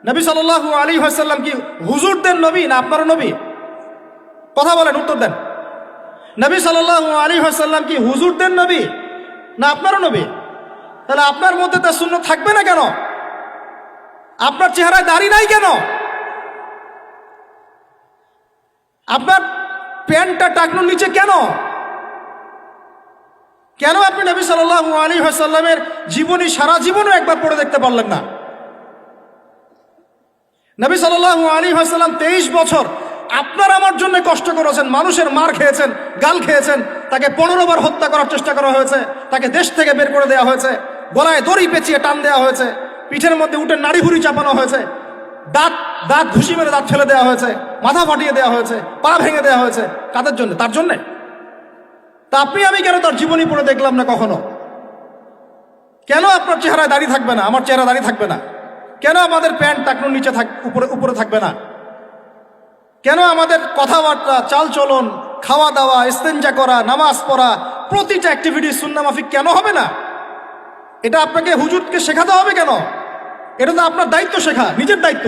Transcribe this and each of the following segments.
নবী সাল্লাল্লাহু আলাইহি ওয়াসাল্লাম কি হুজুরদের নবী না আপনার নবী? কথা বলেন, উত্তর দেন। নবী সাল্লাল্লাহু আলাইহি ওয়াসাল্লাম কি হুজুরদের নবী না আপনারও নবী? তাহলে আপনার মধ্যে তার সুন্নাত থাকবে না কেন? আপনার চেহারায় দাড়ি নাই কেন? আপনার প্যান্টটা টাকনুর নিচে কেন? কেন আপনি নবী সাল্লাল্লাহু আলাইহি ওয়াসাল্লামের জীবনী সারা জীবনও একবার পড়ে দেখতে পারলেন না? নবী সাল্লাল্লাহু আলাইহি ওয়াসাল্লাম 23 বছর আপনার আমার জন্য কষ্ট করেছেন, মানুষের মার খেয়েছেন, গাল খেয়েছেন, তাকে 15 বার হত্যা করার চেষ্টা করা হয়েছে, তাকে দেশ থেকে বের করে দেওয়া হয়েছে, গলায় দড়ি পেঁচিয়ে টান দেওয়া হয়েছে, পিঠের মধ্যে উঠে নাড়ি ভুড়ি চাপানো হয়েছে, দাঁত দাঁত ঘুষি মেরে দাঁত ফেলে দেওয়া হয়েছে, মাথা ফাটিয়ে দেওয়া হয়েছে, পা ভেঙে দেওয়া হয়েছে। কাদের জন্য? তার জন্যে। তা আপনি আমি কেন তার জীবনী পড়ে দেখলাম না কখনো? কেন আপনার চেহারায় দাড়ি থাকবে না, আমার চেহারা দাড়ি থাকবে না? কেন আমাদের প্যান্ট টাকনুর নিচে উপরে থাকবে না? কেন আমাদের কথাবার্তা, চালচলন, খাওয়া দাওয়া, ইস্তেঞ্জা করা, নামাজ পড়া, প্রতিটা অ্যাক্টিভিটি সুন্নাহ মাফিক কেন হবে না? এটা আপনাকে হুজুরকে শেখাতে হবে কেন? এটা তো আপনার দায়িত্ব শেখা, নিজের দায়িত্ব।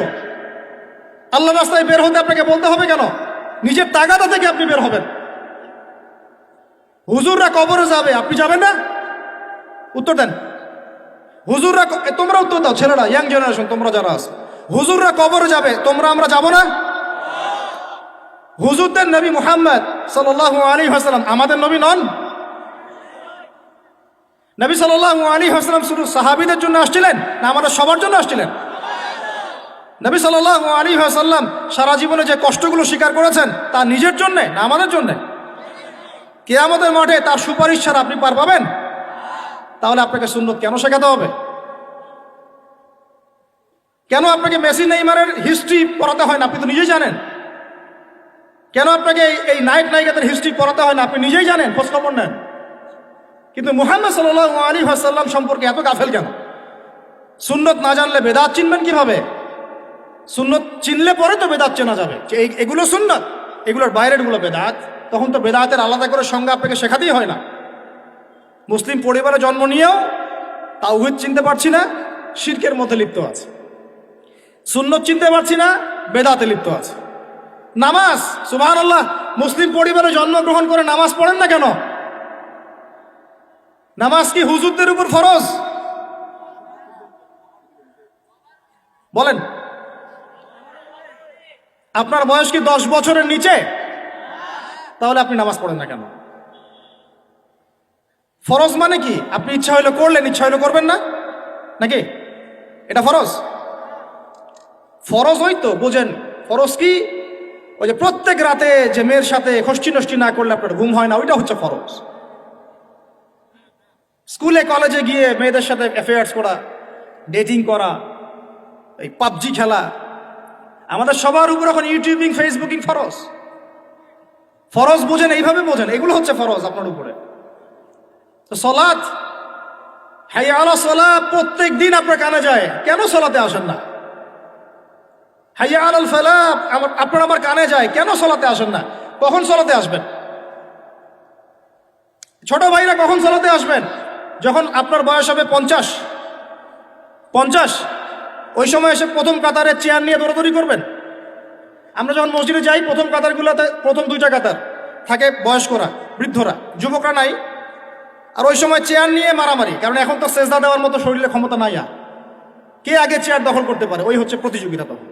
আল্লাহ রাস্তায় বের হতে আপনাকে বলতে হবে কেন? নিজের তাগাদা থেকে আপনি বের হবেন। হুজুররা কবরে যাবে, আপনি যাবেন না? উত্তর দেন। হুজুররা, তোমরা উত্তর দাও, ছেলেরা, ইয়াং জেনারেশন, তোমরা যারা আছো, হুজুররা কবরে যাবে, আমরা যাব না? হুজুরদের নবী মুহাম্মদ সাল্লাল্লাহু আলাইহি ওয়াসাল্লাম আমাদের নবী নন? নবী সাল্লাল্লাহু আলাইহি ওয়াসাল্লাম শুধু সাহাবীদের জন্য আসছিলেন না আমাদের সবার জন্য আসছিলেন? নবী সাল্লাল্লাহু আলাইহি ওয়াসাল্লাম সারা জীবনে যে কষ্টগুলো স্বীকার করেছেন তা নিজের জন্য না আমাদের জন্য? কিয়ামতের মাঠে তার সুপারিশ ছাড়া আপনি পার পাবেন? তাহলে আপনাকে সুন্নাত কেন শেখাতে হবে? কেন আপনাকে মেসি নেইমারের হিস্ট্রি পড়াতে হয় না? আপনি তো নিজেই জানেন। কেন আপনাকে এই নায়ক নায়িকাদের হিস্ট্রি পড়াতে হয় না? আপনি নিজেই জানেন, খোঁজ খবর নেন। কিন্তু মুহাম্মদ সাল্লাল্লাহু আলাইহি ওয়াসাল্লাম সম্পর্কে এত গাফেল কেন? সুন্নত না জানলে বেদাত চিনবেন কিভাবে? সুন্নত চিনলে পরে তো বেদাত চেনা যাবে যে এগুলো সুন্নত, এগুলোর বাইরের গুলো বেদাত। তখন তো বেদাতের আলাদা করে সংজ্ঞা আপনাকে শেখাতেই হয় না। মুসলিম পরিবারে জন্ম নিয়েও তাওহীদ চিনতে পারছি না, শিরকের মধ্যে লিপ্ত আছে। সুন্নত চিনতে পারছি না, বেদাতে লিপ্ত আছে। নামাজ, সুবহানাল্লাহ, মুসলিম পরিবারে জন্মগ্রহণ করে নামাজ পড়েন না কেন? নামাজ কি হুজুরদের উপর ফরজ? বলেন। আপনার বয়স কি 10 বছরের নিচে? তাহলে আপনি নামাজ পড়েন না কেন? ফরজ মানে কি? আপনি ইচ্ছা হইলে করলেন, ইচ্ছা হইলে করবেন না, নাকি? এটা ফরজ? ফরজ হয়তো বোঝেন। ফরজ কি? ওই যে প্রত্যেক রাতে যে মেয়ের সাথে খষ্টি নষ্টি না করলে আপনার ঘুম হয় না, ওইটা হচ্ছে ফরজ। স্কুলে কলেজে গিয়ে মেয়েদের সাথে অ্যাফেয়ার্স করা, ডেটিং করা, এই পাবজি খেলা, আমাদের সবার উপর এখন ইউটিউবিং, ফেসবুকিং ফরজ। ফরজ বোঝেন, এইভাবে বোঝেন, এগুলো হচ্ছে ফরজ আপনার উপরে। তো সলাত, হাইয়া আলা সালাহ, প্রত্যেক দিন আপনার কানে যায়, কেন সলাতে আসেন না? হাইয়া আলাল ফালাহ আপনার আমার কানে যায়, কেন সলাতে আসেন না? কখন সলাতে আসবেন? ছোট ভাইরা কখন সলাতে আসবেন? যখন আপনার বয়স হবে 50, ওই সময় এসে প্রথম কাতারের চেয়ার নিয়ে দৌড়াদৌড়ি করবেন। আমরা যখন মসজিদে যাই, প্রথম কাতারগুলোতে প্রথম 2টা কাতার থাকে বয়স্করা, বৃদ্ধরা, যুবকরা নাই। আর ওই সময় চেয়ার নিয়ে মারামারি, কারণ এখন তো সেজদা দেওয়ার মতো শরীরে ক্ষমতা নাই। আর কে আগে চেয়ার দখল করতে পারে, ওই হচ্ছে প্রতিযোগিতা তখন।